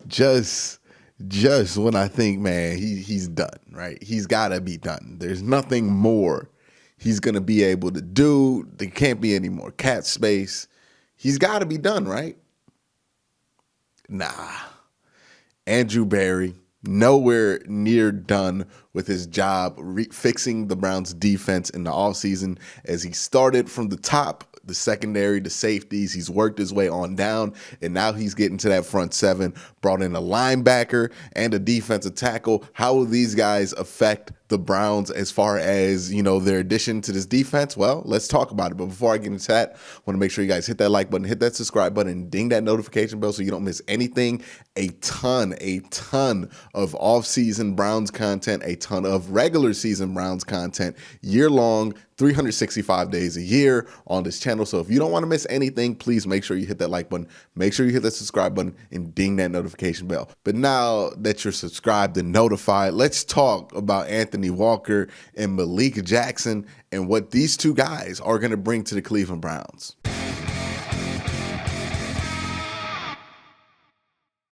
just when I think, man, he's done, right? He's got to be done. There's nothing more he's going to be able to do. There can't be any more cat space. He's got to be done, right? Nah. Andrew Berry, nowhere near done with his job fixing the Browns defense in the offseason as he started from the top, the secondary, the safeties. He's worked his way on down, and now he's getting to that front seven, brought in a linebacker and a defensive tackle. How will these guys affect the Browns as far as, their addition to this defense? Well, let's talk about it. But before I get into that, I want to make sure you guys hit that like button, hit that subscribe button, ding that notification bell so you don't miss anything. A ton of off-season Browns content, a ton of regular season Browns content, year-long, 365 days a year on this channel. So if you don't want to miss anything, please make sure you hit that like button, make sure you hit that subscribe button, and ding that notification bell. But now that you're subscribed and notified, let's talk about Anthony Walker and Malik Jackson and what these two guys are going to bring to the Cleveland Browns.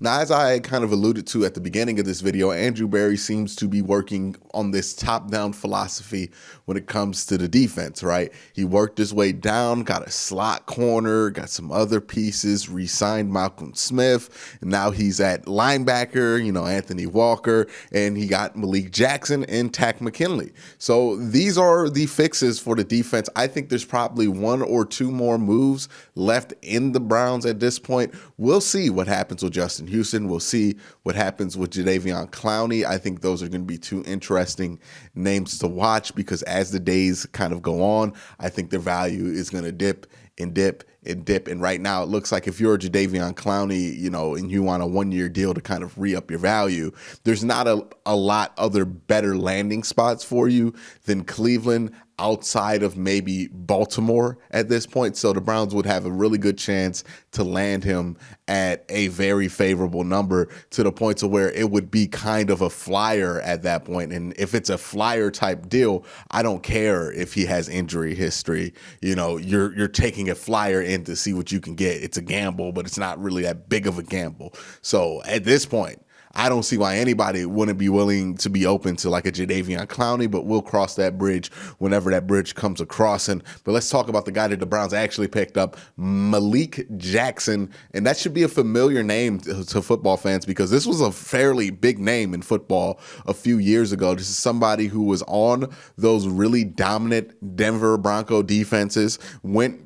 Now, as I kind of alluded to at the beginning of this video, Andrew Berry seems to be working on this top-down philosophy when it comes to the defense, right? He worked his way down, got a slot corner, got some other pieces, re-signed Malcolm Smith, and now he's at linebacker, Anthony Walker, and he got Malik Jackson and Takk McKinley. So these are the fixes for the defense. I think there's probably one or two more moves left in the Browns at this point. We'll see what happens with Justin Houston. We'll see what happens with Jadeveon Clowney. I think those are going to be two interesting names to watch because as the days kind of go on, I think their value is going to dip and dip and dip. And right now it looks like if you're a Jadeveon Clowney, and you want a one-year deal to kind of re-up your value, there's not a lot other better landing spots for you than Cleveland outside of maybe Baltimore at this point. So the Browns would have a really good chance to land him at a very favorable number to the point to where it would be kind of a flyer at that point. And if it's a flyer type deal, I don't care if he has injury history. You're taking a flyer in to see what you can get. It's a gamble, but it's not really that big of a gamble. So at this point, I don't see why anybody wouldn't be willing to be open to like a Jadeveon Clowney, but we'll cross that bridge whenever that bridge comes across. But let's talk about the guy that the Browns actually picked up, Malik Jackson. And that should be a familiar name to football fans because this was a fairly big name in football a few years ago. This is somebody who was on those really dominant Denver Bronco defenses,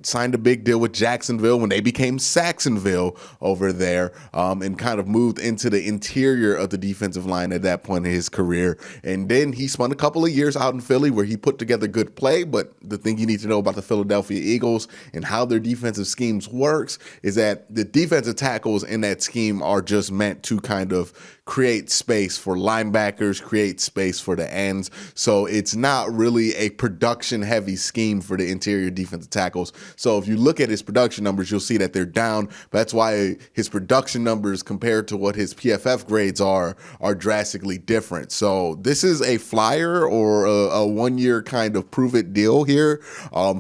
signed a big deal with Jacksonville when they became Saxonville over there, and kind of moved into the interior of the defensive line at that point in his career. And then he spent a couple of years out in Philly where he put together good play. But the thing you need to know about the Philadelphia Eagles and how their defensive schemes works is that the defensive tackles in that scheme are just meant to kind of create space for linebackers, create space for the ends. So it's not really a production-heavy scheme for the interior defensive tackles. So if you look at his production numbers, you'll see that they're down. But that's why his production numbers compared to what his PFF grades are drastically different. So this is a flyer or a one-year kind of prove-it deal here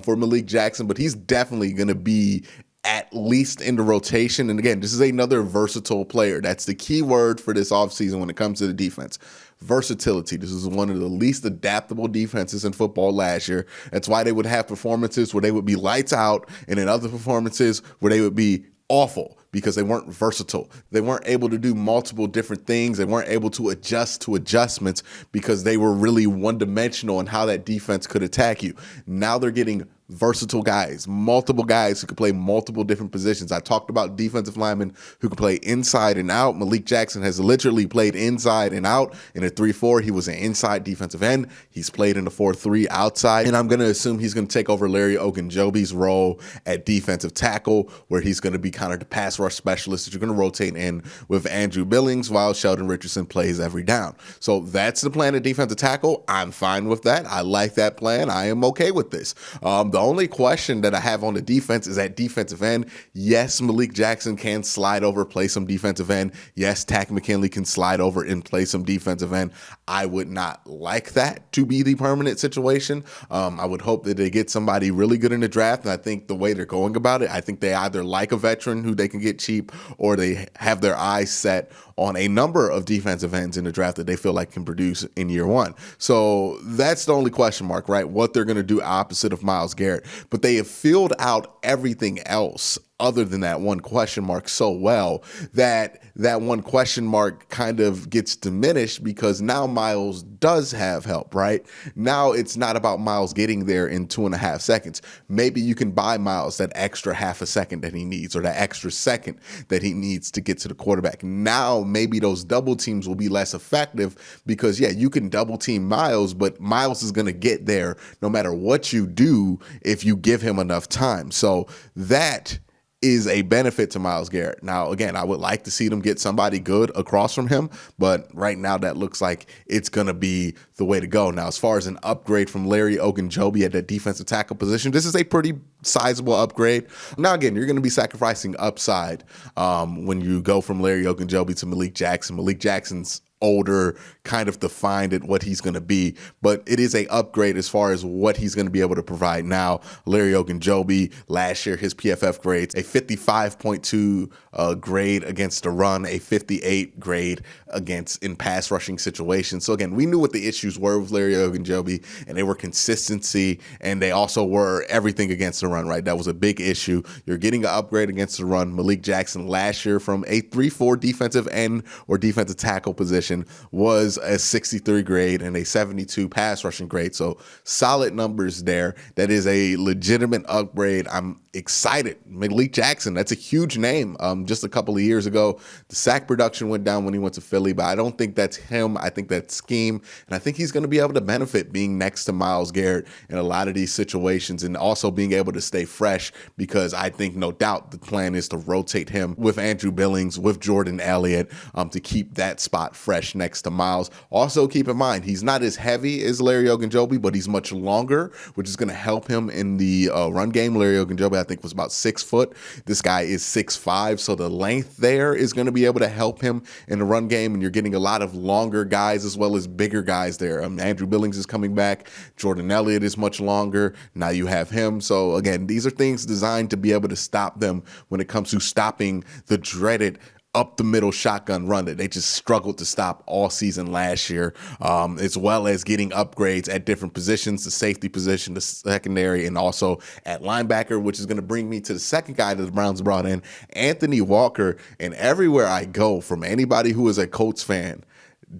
for Malik Jackson, but he's definitely going to be at least in the rotation. And again, this is another versatile player. That's the key word for this offseason when it comes to the defense. Versatility. This is one of the least adaptable defenses in football last year. That's why they would have performances where they would be lights out and in other performances where they would be awful because they weren't versatile. They weren't able to do multiple different things. They weren't able to adjust to adjustments because they were really one-dimensional in how that defense could attack you. Now they're getting versatile guys, multiple guys who can play multiple different positions. I talked about defensive linemen who can play inside and out. Malik Jackson has literally played inside and out. In a 3-4, he was an inside defensive end. He's played in a 4-3 outside. And I'm going to assume he's going to take over Larry Ogunjobi's role at defensive tackle, where he's going to be kind of the pass rush specialist that you're going to rotate in with Andrew Billings while Sheldon Richardson plays every down. So that's the plan at defensive tackle. I'm fine with that. I like that plan. I am okay with this. The only question that I have on the defense is at defensive end. Yes, Malik Jackson can slide over, play some defensive end. Yes, Tack McKinley can slide over and play some defensive end. I would not like that to be the permanent situation. I would hope that they get somebody really good in the draft. And I think the way they're going about it, I think they either like a veteran who they can get cheap, or they have their eyes set on a number of defensive ends in the draft that they feel like can produce in year one. So that's the only question mark, right? What they're going to do opposite of Myles Garrett. But they have filled out everything else other than that one question mark so well that that one question mark kind of gets diminished, because now Myles does have help, right? Now it's not about Myles getting there in 2.5 seconds. Maybe you can buy Myles that extra half a second that he needs, or that extra second that he needs to get to the quarterback. Now maybe those double teams will be less effective, because yeah, you can double team Myles, but Myles is going to get there no matter what you do if you give him enough time. So that is a benefit to Myles Garrett. Now, again, I would like to see them get somebody good across from him, but right now that looks like it's going to be the way to go. Now, as far as an upgrade from Larry Ogunjobi at that defensive tackle position, this is a pretty sizable upgrade. Now, again, you're going to be sacrificing upside when you go from Larry Ogunjobi to Malik Jackson. Malik Jackson's older, kind of defined at what he's going to be, but it is a upgrade as far as what he's going to be able to provide now. Larry Ogunjobi, last year, his PFF grades, a 55.2 grade against the run, a 58 grade against in pass rushing situations. So again, we knew what the issues were with Larry Ogunjobi, and they were consistency, and they also were everything against the run, right? That was a big issue. You're getting an upgrade against the run. Malik Jackson last year, from a 3-4 defensive end or defensive tackle position, was a 63 grade and a 72 pass rushing grade. So solid numbers there. That is a legitimate upgrade. I'm excited. Malik Jackson, that's a huge name. Just a couple of years ago, the sack production went down when he went to Philly, but I don't think that's him. I think that's scheme, and I think he's going to be able to benefit being next to Myles Garrett in a lot of these situations, and also being able to stay fresh, because I think no doubt the plan is to rotate him with Andrew Billings, with Jordan Elliott, to keep that spot fresh next to Myles. Also, keep in mind, he's not as heavy as Larry Ogunjobi, but he's much longer, which is going to help him in the run game. Larry Ogunjobi, I think, was about 6 foot. This guy is 6'5", so the length there is going to be able to help him in the run game, and you're getting a lot of longer guys as well as bigger guys there. Andrew Billings is coming back. Jordan Elliott is much longer. Now you have him. So again, these are things designed to be able to stop them when it comes to stopping the dreaded up the middle shotgun run that they just struggled to stop all season last year, as well as getting upgrades at different positions, the safety position, the secondary, and also at linebacker, which is going to bring me to the second guy that the Browns brought in, Anthony Walker. And everywhere I go, from anybody who is a Colts fan,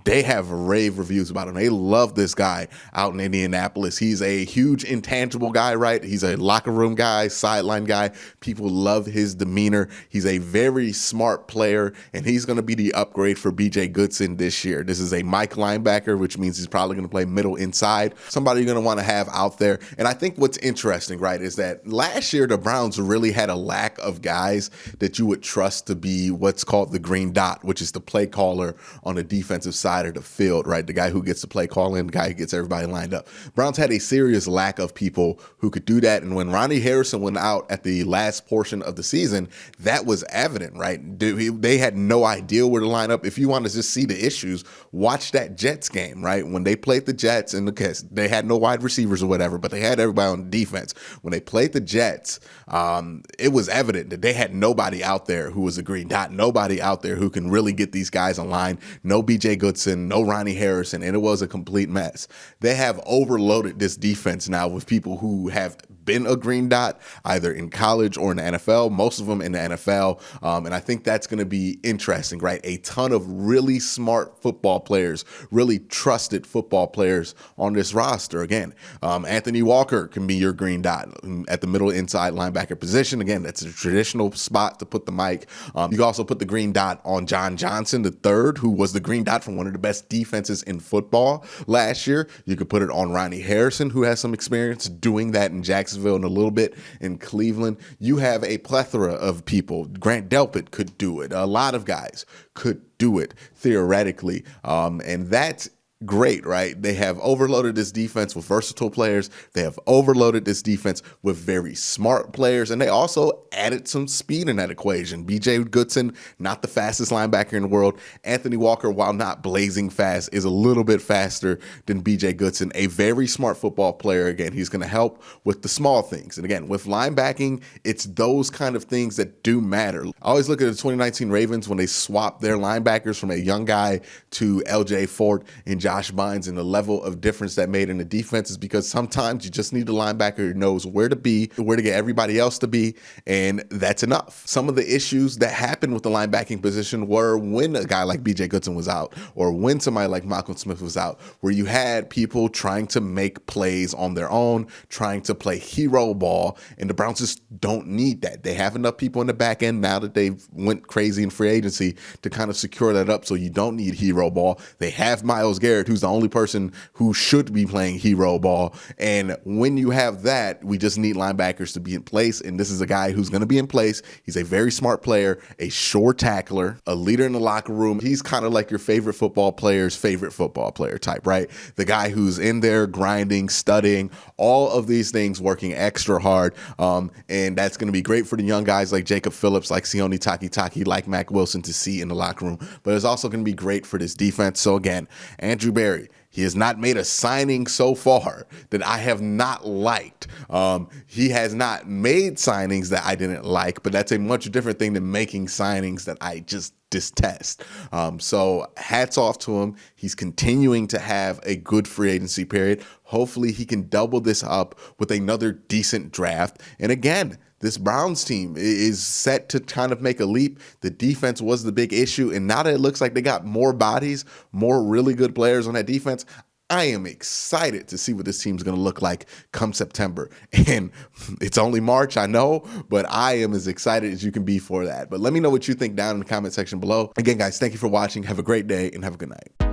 they have rave reviews about him. They love this guy out in Indianapolis. He's a huge intangible guy, right? He's a locker room guy, sideline guy. People love his demeanor. He's a very smart player, and he's going to be the upgrade for B.J. Goodson this year. This is a Mike linebacker, which means he's probably going to play middle inside. Somebody you're going to want to have out there. And I think what's interesting, right, is that last year the Browns really had a lack of guys that you would trust to be what's called the green dot, which is the play caller on the defensive side of the field, right? The guy who gets the play call in, the guy who gets everybody lined up. Browns had a serious lack of people who could do that. And when Ronnie Harrison went out at the last portion of the season, that was evident, right? They had no idea where to line up. If you want to just see the issues, watch that Jets game, right? When they played the Jets, and they had no wide receivers or whatever, but they had everybody on defense. When they played the Jets, it was evident that they had nobody out there who was a green dot, nobody out there who can really get these guys in line. No B.J. Goodson, no Ronnie Harrison, and it was a complete mess. They have overloaded this defense now with people who have been a green dot either in college or in the NFL, most of them in the NFL. And I think that's going to be interesting, right? A ton of really smart football players, really trusted football players on this roster. Again, Anthony Walker can be your green dot at the middle inside linebacker position. Again, that's a traditional spot to put the mic. You can also put the green dot on John Johnson III, who was the green dot from one of the best defenses in football last year. You could put it on Ronnie Harrison, who has some experience doing that in Jacksonville and a little bit in Cleveland. You have a plethora of people. Grant Delpit could do it. A lot of guys could do it theoretically. And that's great, right? They have overloaded this defense with versatile players. They have overloaded this defense with very smart players, and they also added some speed in that equation. B.J. Goodson, not the fastest linebacker in the world. Anthony Walker, while not blazing fast, is a little bit faster than B.J. Goodson. A very smart football player. Again, he's going to help with the small things. And again, with linebacking, it's those kind of things that do matter. I always look at the 2019 Ravens when they swapped their linebackers from a young guy to L.J. Fort and Josh Bynes, and the level of difference that made in the defense is because sometimes you just need a linebacker who knows where to be, where to get everybody else to be, and that's enough. Some of the issues that happened with the linebacking position were when a guy like B.J. Goodson was out, or when somebody like Malcolm Smith was out, where you had people trying to make plays on their own, trying to play hero ball, and the Browns just don't need that. They have enough people in the back end now that they've went crazy in free agency to kind of secure that up, so you don't need hero ball. They have Myles Garrett, who's the only person who should be playing hero ball, and when you have that, we just need linebackers to be in place, and this is a guy who's going to be in place. He's a very smart player, a sure tackler, a leader in the locker room. He's kind of like your favorite football player's favorite football player type, right? The guy who's in there grinding, studying, all of these things, working extra hard, and that's going to be great for the young guys like Jacob Phillips, like Sione Takitaki, like Mack Wilson to see in the locker room, but it's also going to be great for this defense. So again, Andrew Berry, he has not made a signing so far that I have not liked. He has not made signings that I didn't like, but that's a much different thing than making signings that I just detest. So hats off to him. He's continuing to have a good free agency period. Hopefully he can double this up with another decent draft. And again, this Browns team is set to kind of make a leap. The defense was the big issue, and now that it looks like they got more bodies, more really good players on that defense, I am excited to see what this team's going to look like come September. And it's only March, I know, but I am as excited as you can be for that. But let me know what you think down in the comment section below. Again, guys, thank you for watching. Have a great day and have a good night.